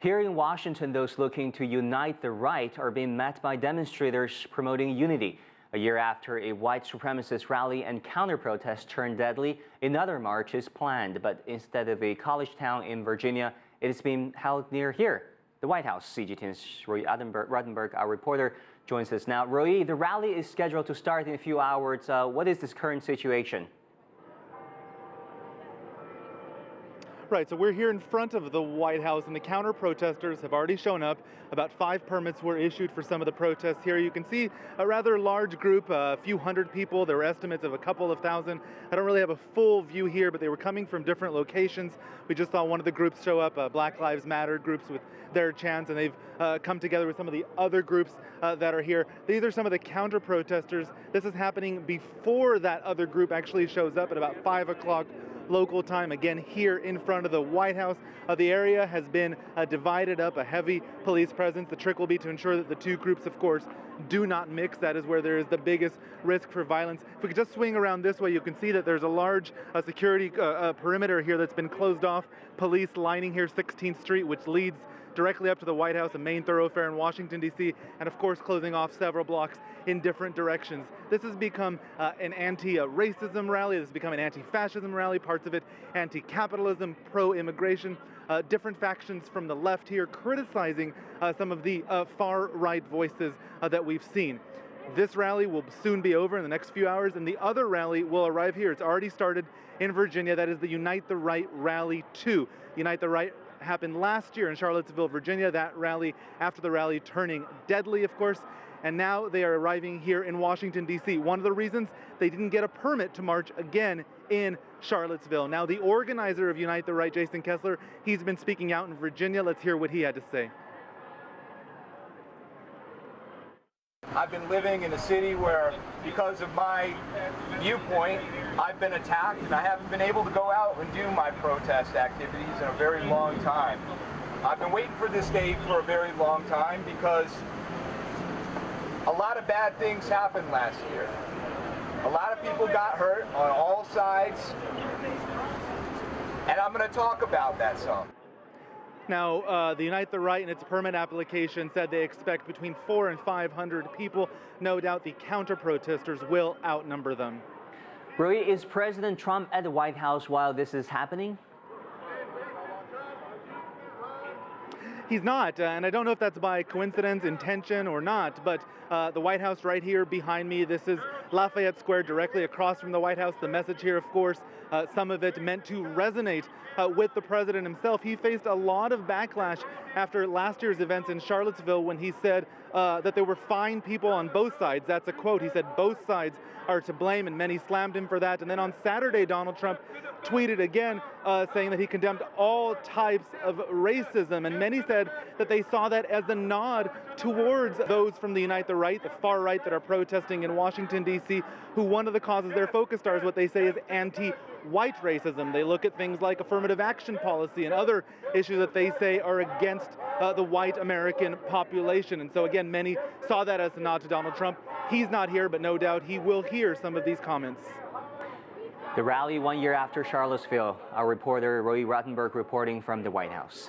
Here in Washington, those looking to unite the right are being met by demonstrators promoting unity. A year after a white supremacist rally and counter-protest turned deadly, another march is planned, but instead of a college town in Virginia, it is being held near here, the White House. CGTN's Roee Ruttenberg, our reporter, joins us now. Roee, the rally is scheduled to start in a few hours. What is this current situation? Right, so we're here in front of the White House, and the counter-protesters have already shown up. About 5 permits were issued for some of the protests here. You can see a rather large group, a few hundred people. There were estimates of a couple of thousand. I don't really have a full view here, but they were coming from different locations. We just saw one of the groups show up, Black Lives Matter groups with their chants, and they've come together with some of the other groups that are here. These are some of the counter-protesters. This is happening before that other group actually shows up at about 5 o'clock local time, again here in front of the White House. The area has been divided up, a heavy police presence. The trick will be to ensure that the two groups, of course, do not mix. That is where there is the biggest risk for violence. If we could just swing around this way, you can see that there's a large security perimeter here that's been closed off. Police lining here 16th Street, which leads directly up to the White House, a main thoroughfare in Washington, D.C., and of course closing off several blocks in different directions. This has become an anti-racism rally. This has become an anti-fascism rally, parts of it anti-capitalism, pro-immigration. Different factions from the left here criticizing some of the far-right voices that we've seen. This rally will soon be over in the next few hours, and the other rally will arrive here. It's already started in Virginia. That is the Unite the Right Rally 2. Unite the Right happened last year in Charlottesville, Virginia. That rally, after the rally, turning deadly, of course. And now they are arriving here in Washington, D.C. One of the reasons they didn't get a permit to march again in Charlottesville. Now, the organizer of Unite the Right, Jason Kessler, he's been speaking out in Virginia. Let's hear what he had to say. I've been living in a city where, because of my viewpoint, I've been attacked, and I haven't been able to go out and do my protest activities in a very long time. I've been waiting for this day for a very long time because a lot of bad things happened last year. A lot of people got hurt on all sides, and I'm going to talk about that some. Now, the Unite the Right in its permit application said they expect between 400 and 500 people. No doubt the counter-protesters will outnumber them. Roee, is President Trump at the White House while this is happening? He's not, and I don't know if that's by coincidence, intention, or not, but the White House right here behind me, this is Lafayette Square directly across from the White House. The message here, of course, some of it meant to resonate with the president himself. He faced a lot of backlash after last year's events in Charlottesville when he said that there were fine people on both sides. That's a quote. He said both sides are to blame, and many slammed him for that. And then on Saturday, Donald Trump tweeted again saying that he condemned all types of racism, and many said that they saw that as a nod towards those from the Unite the Right, the far right that are protesting in Washington, D.C., who one of the causes they're focused on is what they say is anti-white racism. They look at things like affirmative action policy and other issues that they say are against the white American population. And so again, many saw that as a nod to Donald Trump. He's not here, but no doubt he will hear some of these comments. The rally 1 year after Charlottesville. Our reporter Roee Ruttenberg reporting from the White House.